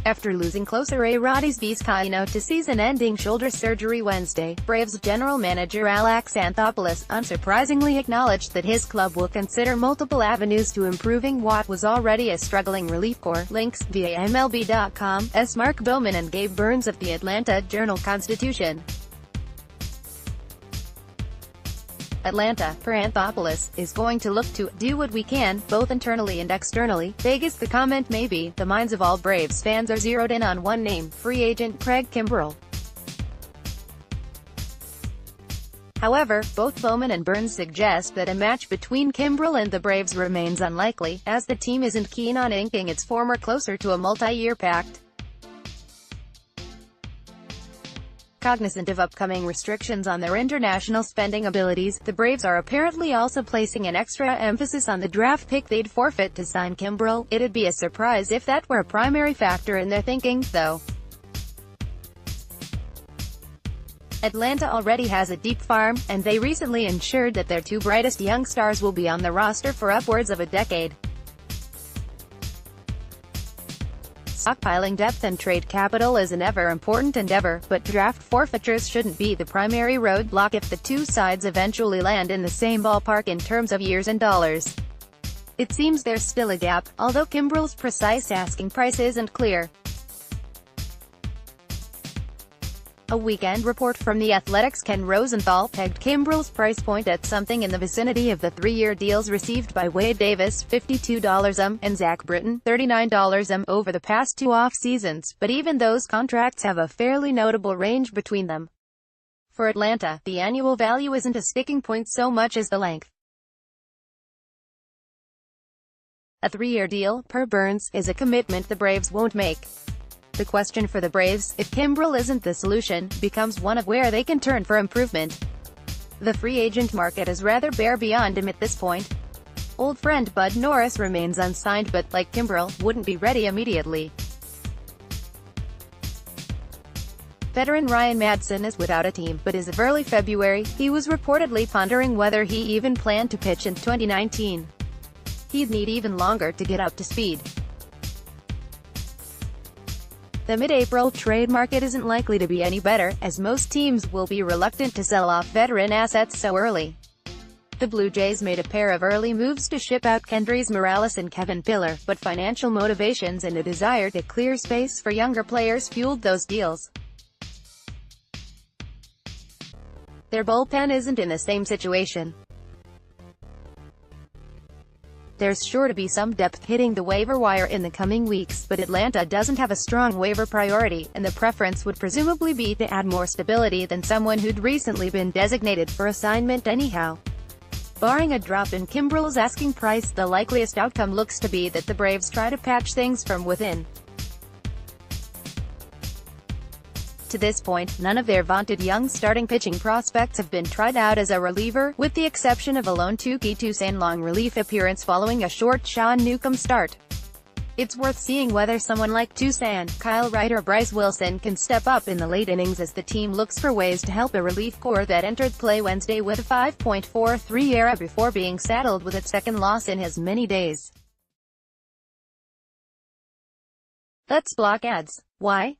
After losing closer Arodys Vizcaino to season-ending shoulder surgery Wednesday, Braves general manager Alex Anthopoulos unsurprisingly acknowledged that his club will consider multiple avenues to improving what was already a struggling relief corps. Links, via MLB.com's Mark Bowman and Gabe Burns of the Atlanta Journal-Constitution. Atlanta, per Anthopoulos, is going to look to do what we can, both internally and externally. Vegas. The comment may be, the minds of all Braves fans are zeroed in on one name, free agent Craig Kimbrel. However, both Bowman and Burns suggest that a match between Kimbrel and the Braves remains unlikely, as the team isn't keen on inking its former closer to a multi-year pact. Cognizant of upcoming restrictions on their international spending abilities, the Braves are apparently also placing an extra emphasis on the draft pick they'd forfeit to sign Kimbrel. It'd be a surprise if that were a primary factor in their thinking, though. Atlanta already has a deep farm, and they recently ensured that their two brightest young stars will be on the roster for upwards of a decade. Stockpiling depth and trade capital is an ever-important endeavor, but draft forfeitures shouldn't be the primary roadblock if the two sides eventually land in the same ballpark in terms of years and dollars. It seems there's still a gap, although Kimbrel's precise asking price isn't clear. A weekend report from The Athletic's Ken Rosenthal pegged Kimbrel's price point at something in the vicinity of the three-year deals received by Wade Davis, $52 and Zach Britton, $39 over the past two off-seasons, but even those contracts have a fairly notable range between them. For Atlanta, the annual value isn't a sticking point so much as the length. A three-year deal, per Burns, is a commitment the Braves won't make. The question for the Braves, if Kimbrel isn't the solution, becomes one of where they can turn for improvement. The free agent market is rather bare beyond him at this point. Old friend Bud Norris remains unsigned but, like Kimbrel, wouldn't be ready immediately. Veteran Ryan Madson is without a team, but as of early February, he was reportedly pondering whether he even planned to pitch in 2019. He'd need even longer to get up to speed. The mid-April trade market isn't likely to be any better, as most teams will be reluctant to sell off veteran assets so early. The Blue Jays made a pair of early moves to ship out Kendrys Morales and Kevin Pillar, but financial motivations and a desire to clear space for younger players fueled those deals. Their bullpen isn't in the same situation. There's sure to be some depth hitting the waiver wire in the coming weeks, but Atlanta doesn't have a strong waiver priority, and the preference would presumably be to add more stability than someone who'd recently been designated for assignment anyhow. Barring a drop in Kimbrel's asking price, the likeliest outcome looks to be that the Braves try to patch things from within. To this point, none of their vaunted young starting pitching prospects have been tried out as a reliever, with the exception of a lone Touki Toussaint long relief appearance following a short Sean Newcomb start. It's worth seeing whether someone like Toussaint, Kyle Wright or Bryce Wilson can step up in the late innings as the team looks for ways to help a relief corps that entered play Wednesday with a 5.43 ERA before being saddled with its second loss in as many days. Let's block ads. Why?